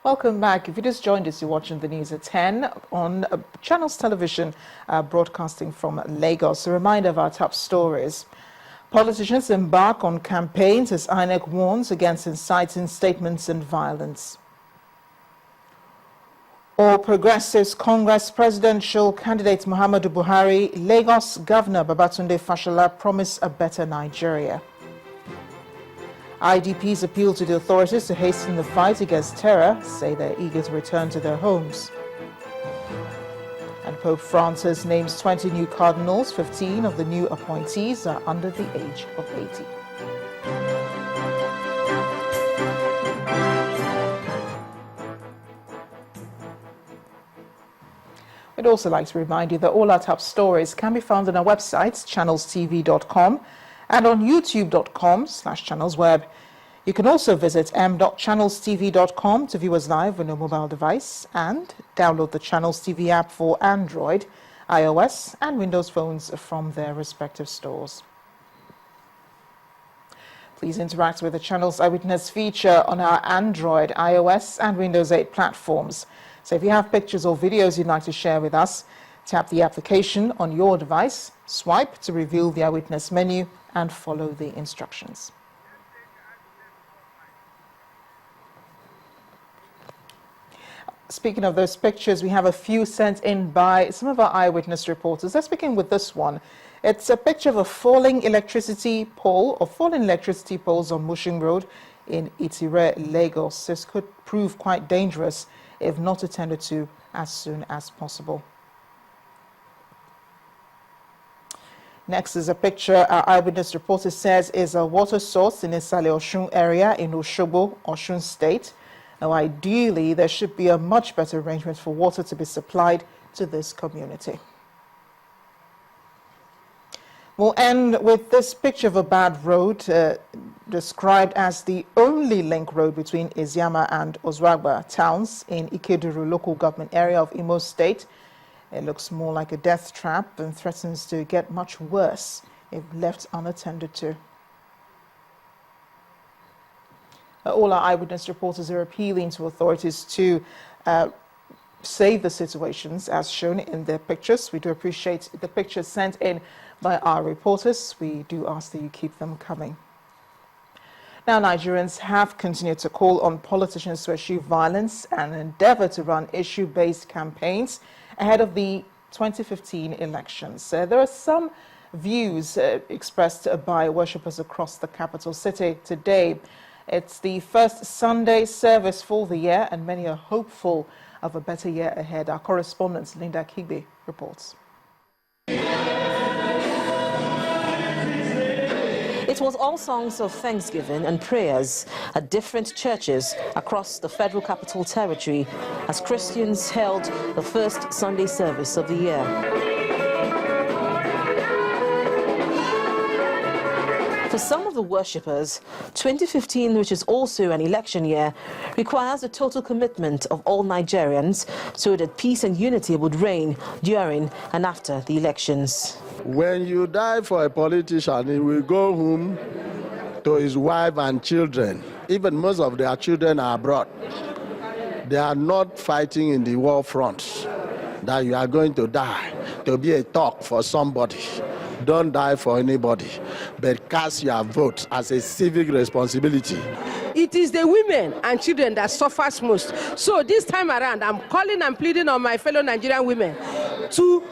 Welcome back. If you just joined us, you're watching the news at 10 on Channels Television, broadcasting from Lagos. A reminder of our top stories. Politicians embark on campaigns as INEC warns against inciting statements and violence. All Progressives Congress presidential candidate Muhammadu Buhari, Lagos Governor Babatunde Fashola promise a better Nigeria. IDPs appeal to the authorities to hasten the fight against terror, say they're eager to return to their homes. And Pope Francis names 20 new cardinals. 15 of the new appointees are under the age of 80. We'd also like to remind you that all our top stories can be found on our website, channelstv.com, and on youtube.com/channelsweb. You can also visit m.channelstv.com to view us live on your mobile device and download the Channels TV app for Android, iOS, and Windows phones from their respective stores. Please interact with the Channels Eyewitness feature on our Android, iOS, and Windows 8 platforms. So if you have pictures or videos you'd like to share with us, tap the application on your device, swipe to reveal the Eyewitness menu, and follow the instructions. Speaking of those pictures, we have a few sent in by some of our Eyewitness reporters. Let's begin with this one. It's a picture of a falling electricity pole or falling electricity poles on Mushing Road in Itire, Lagos. This could prove quite dangerous if not attended to as soon as possible. Next is a picture our Eyewitness reporter says is a water source in Isale Oshun area in Osogbo, Oshun State. Now, ideally, there should be a much better arrangement for water to be supplied to this community. We'll end with this picture of a bad road described as the only link road between Iziama and Ozwagba towns in Ikeduru local government area of Imo State. It looks more like a death trap and threatens to get much worse if left unattended to. All our Eyewitness reporters are appealing to authorities to save the situations as shown in their pictures. We do appreciate the pictures sent in by our reporters. We do ask that you keep them coming. Now, Nigerians have continued to call on politicians to eschew violence and endeavor to run issue-based campaigns ahead of the 2015 elections. There are some views expressed by worshippers across the capital city today. It's the first Sunday service for the year, and many are hopeful of a better year ahead. Our correspondent, Linda Kigbe, reports. It was all songs of thanksgiving and prayers at different churches across the Federal Capital Territory as Christians held the first Sunday service of the year. For some of the worshippers, 2015, which is also an election year, requires a total commitment of all Nigerians so that peace and unity would reign during and after the elections. When you die for a politician, he will go home to his wife and children. Even most of their children are abroad. They are not fighting in the war front. That you are going to die to be a talk for somebody. Don't die for anybody, but cast your vote as a civic responsibility. It is the women and children that suffers most. So this time around, I'm calling and pleading on my fellow Nigerian women to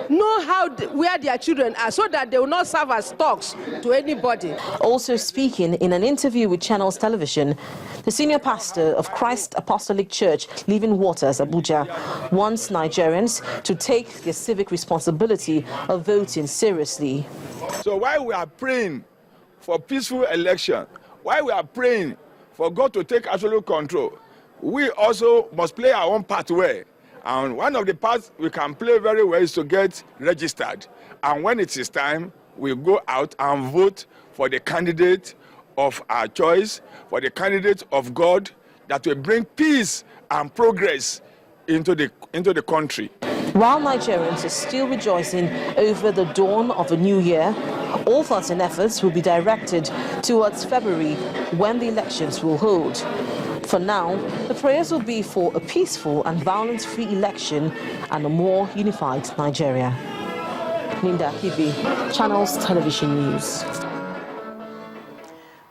know where their children are so that they will not serve as talks to anybody. Also speaking in an interview with Channels Television, the senior pastor of Christ Apostolic Church, Living Waters, Abuja, wants Nigerians to take their civic responsibility of voting seriously. So while we are praying for peaceful election, while we are praying for God to take absolute control, we also must play our own part well. And one of the parts we can play very well is to get registered. And when it is time, we go out and vote for the candidate of our choice, for the candidate of God that will bring peace and progress into the country. While Nigerians are still rejoicing over the dawn of a new year, All thoughts and efforts will be directed towards February, when the elections will hold. For now, the prayers will be for a peaceful and violence-free election and a more unified Nigeria. Linda Kibi, Channels Television News.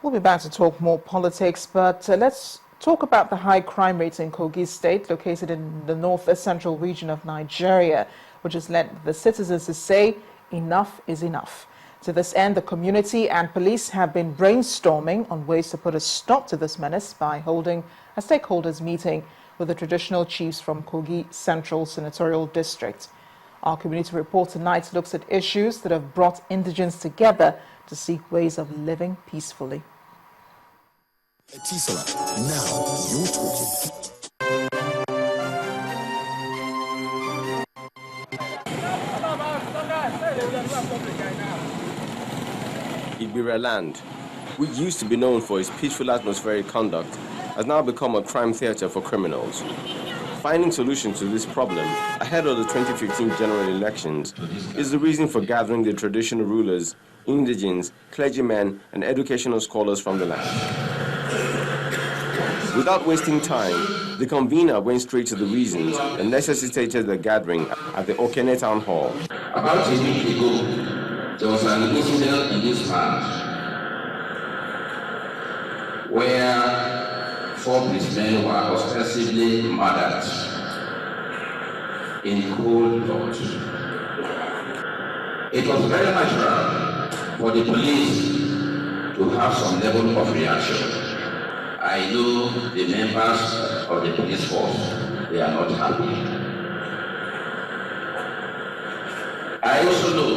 We'll be back to talk more politics, but let's talk about the high crime rate in Kogi State, located in the north-central region of Nigeria, which has led the citizens to say enough is enough. To this end, the community and police have been brainstorming on ways to put a stop to this menace by holding a stakeholders meeting with the traditional chiefs from Kogi Central Senatorial District. Our community report tonight looks at issues that have brought indigents together to seek ways of living peacefully. Now you're talking. Ibira land, which used to be known for its peaceful atmospheric conduct, has now become a crime theater for criminals. Finding solutions to this problem ahead of the 2015 general elections is the reason for gathering the traditional rulers, indigenes, clergymen, and educational scholars from the land. Without wasting time, the convener went straight to the reasons that necessitated the gathering at the Okene Town Hall. About a week ago, there was an incident in this land where 4 policemen were ostensibly murdered in cold blood. It was very natural for the police to have some level of reaction. I know the members of the police force, they are not happy. I also know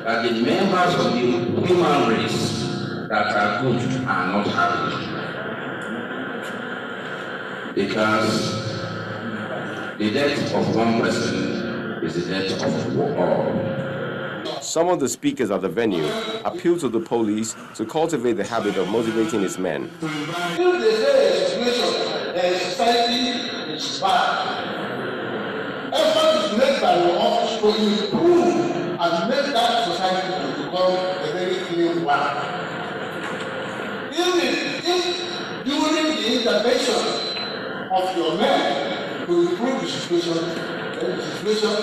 that the members of the human race that are good are not happy. Because the death of one person is the death of all. Some of the speakers at the venue appealed to the police to cultivate the habit of motivating its men. If they say a situation that society is bad, effort is made by your office to improve and make that society to become a very clean one. If during the intervention of your men to improve the situation, then the situation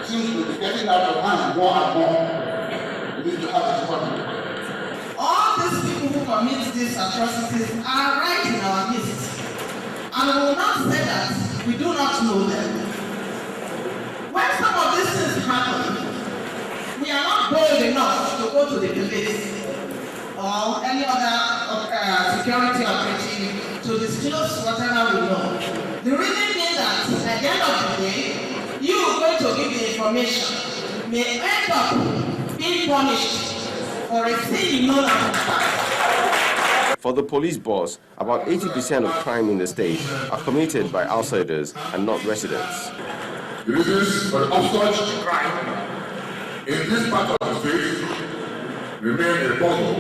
seems to be getting out of hand more and more. We need to have a different. All these people who commit these atrocities are right in our midst. And we will not say that we do not know them. When some of these things happen, we are not bold enough to go to the police or any other security operative to disclose whatever we know. The reason being that at the end of the day, you are going to give the information may end up being punished for a sin known as. For the police boss, about 80% of crime in the state are committed by outsiders and not residents. The reasons for the upsurge in crime in this part of the state remain a puzzle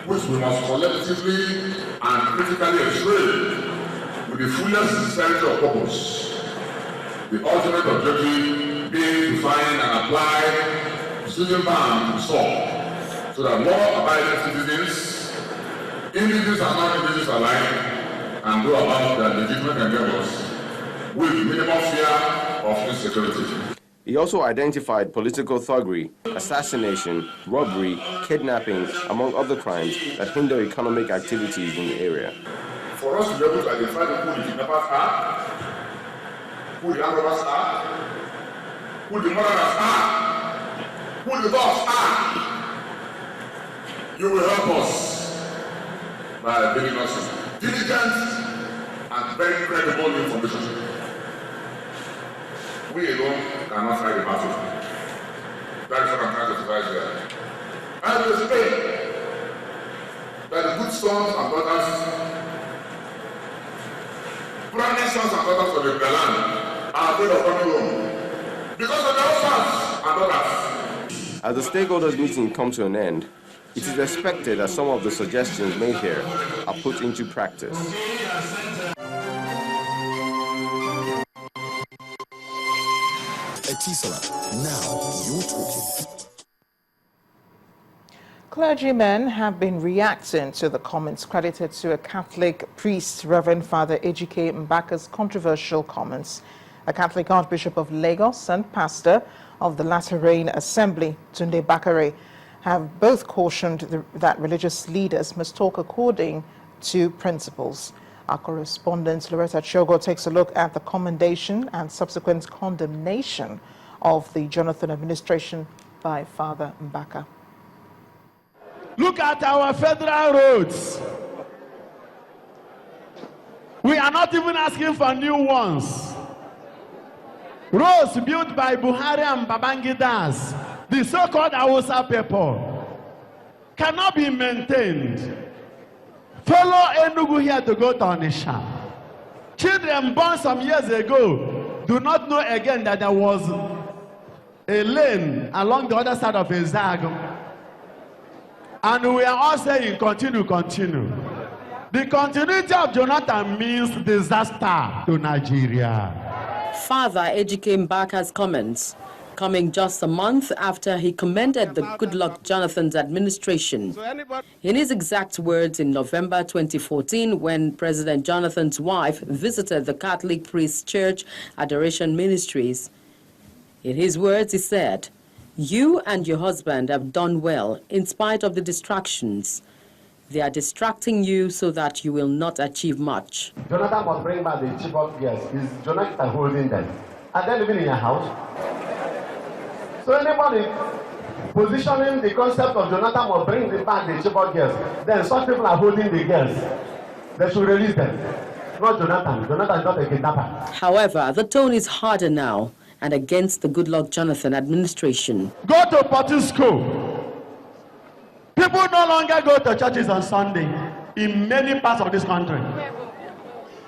which we must collectively and critically explain with the fullest sincerity of purpose. The ultimate objective being to find and apply precision bound to solve so that law-abiding citizens, individuals and non-individuals alike, can go about their legitimate endeavors with minimal fear of insecurity. He also identified political thuggery, assassination, robbery, kidnapping, among other crimes that hinder economic activities in the area. For us to be able to identify who the kidnappers are, who the armed robbers are, who the murderers are, who the dogs are, you will help us by giving us diligent and very credible information. We alone cannot fight the battle. That is what I'm trying to advise here. I will explain that the good sons and daughters, prominent sons and daughters of the land are afraid of coming home because of their sons and daughters. As the stakeholders meeting comes to an end, it is expected that some of the suggestions made here are put into practice. Now you're talking. Clergymen have been reacting to the comments credited to a Catholic priest, Reverend Father Ejike Mbaka's controversial comments. A Catholic Archbishop of Lagos and pastor of the Latter-Rain Assembly, Tunde Bakare, have both cautioned that religious leaders must talk according to principles. Our correspondent Loretta Chogo takes a look at the commendation and subsequent condemnation of the Jonathan administration by Father Mbaka. Look at our federal roads. We are not even asking for new ones. Roads built by Buhari and Babangidas, the so-called Hausa people, cannot be maintained. Follow Enugu here to go to Onitsha. Children born some years ago do not know again that there was a lane along the other side of Ezago. And we are all saying, continue, continue. The continuity of Jonathan means disaster to Nigeria. Father Ejike Mbaka's comments coming just a month after he commended the Goodluck Jonathan's administration. In his exact words in November 2014, when President Jonathan's wife visited the Catholic Priest Church Adoration Ministries, in his words he said, "You and your husband have done well in spite of the distractions. They are distracting you so that you will not achieve much." Jonathan must bring back the Chibok girls. Is Jonathan holding them? Are they living in your house? So anybody positioning the concept of Jonathan must bring back the Chibok girls, then some people are holding the girls. They should release them. Not Jonathan. Jonathan is not a kidnapper. However, the tone is harder now and against the Goodluck Jonathan administration. Go to Patu School. People no longer go to churches on Sunday in many parts of this country.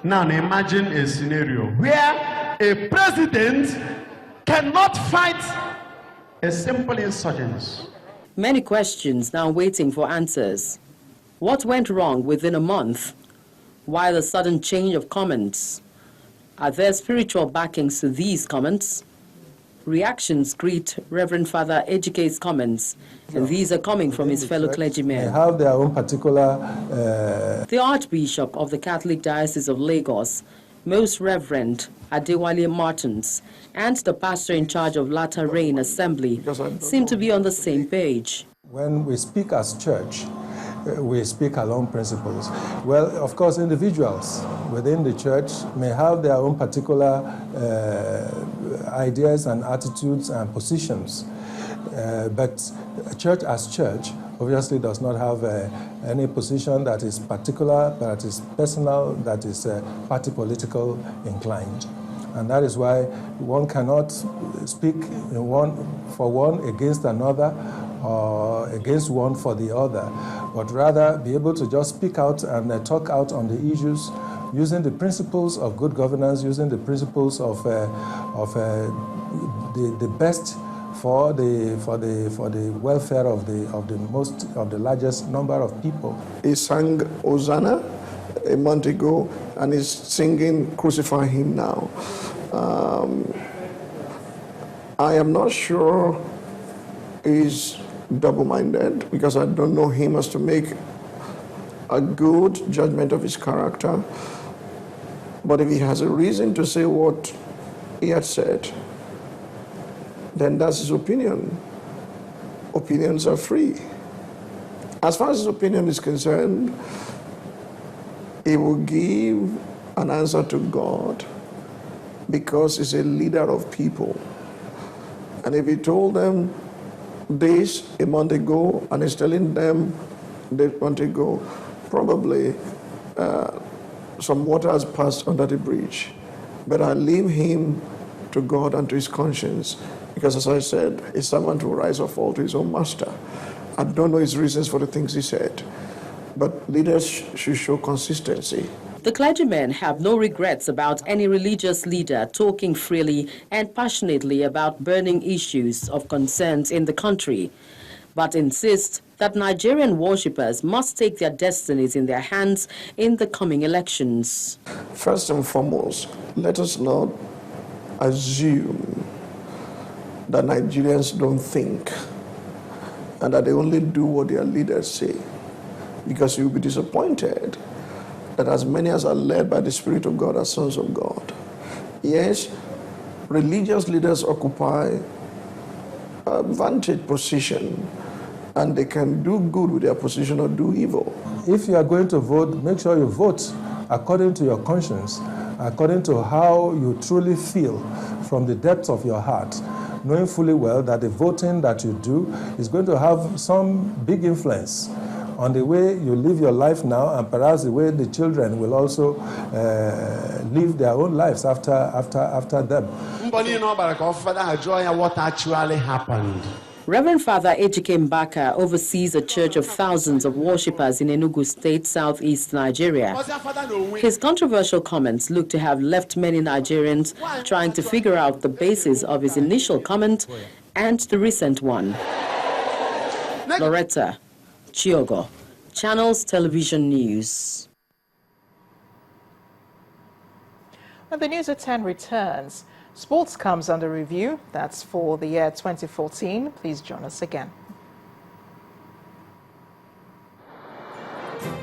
Now imagine a scenario where a president cannot fight a simple insurgents. Many questions now waiting for answers. What went wrong within a month? Why the sudden change of comments? Are there spiritual backings to these comments? Reactions greet Reverend Father Ejike's comments, and these are coming from his fellow clergymen. They have their own particular... The Archbishop of the Catholic Diocese of Lagos, Most Reverend Adewale Martins, and the pastor in charge of Latter-Rain Assembly seem to be on the same page. When we speak as church, we speak along principles. Well, of course, individuals within the church may have their own particular ideas and attitudes and positions. But a church as church obviously does not have any position that is particular, that is personal, that is party political inclined. And that is why one cannot speak for one against another or against one for the other, but rather be able to just speak out and talk out on the issues using the principles of good governance, using the principles of the best for the welfare of the largest number of people. He sang Hosanna a month ago, and he's singing Crucify Him now. I am not sure he's double-minded, because I don't know him as to make a good judgment of his character. But if he has a reason to say what he had said, then that's his opinion. Opinions are free. As far as his opinion is concerned, he will give an answer to God because he's a leader of people. And if he told them this a month ago and he's telling them this month ago, probably some water has passed under the bridge. But I leave him to God and to his conscience, because as I said, a servant will rise or fall to his own master. I don't know his reasons for the things he said, but leaders should show consistency. The clergymen have no regrets about any religious leader talking freely and passionately about burning issues of concern in the country, but insist that Nigerian worshippers must take their destinies in their hands in the coming elections. First and foremost, let us not assume that Nigerians don't think. and that they only do what their leaders say. Because you'll be disappointed that as many as are led by the Spirit of God are sons of God. Yes, religious leaders occupy a vantage position, and they can do good with their position or do evil. If you are going to vote, make sure you vote according to your conscience, according to how you truly feel from the depths of your heart, knowing fully well that the voting that you do is going to have some big influence on the way you live your life now, and perhaps the way the children will also live their own lives after them. What actually happened? Reverend Father Ejike Mbaka oversees a church of thousands of worshippers in Enugu State, southeast Nigeria. His controversial comments look to have left many Nigerians trying to figure out the basis of his initial comment and the recent one. Loretta Chiogo, Channels Television News. And the News at 10 returns. Sports comes under review. That's for the year 2014. Please join us again.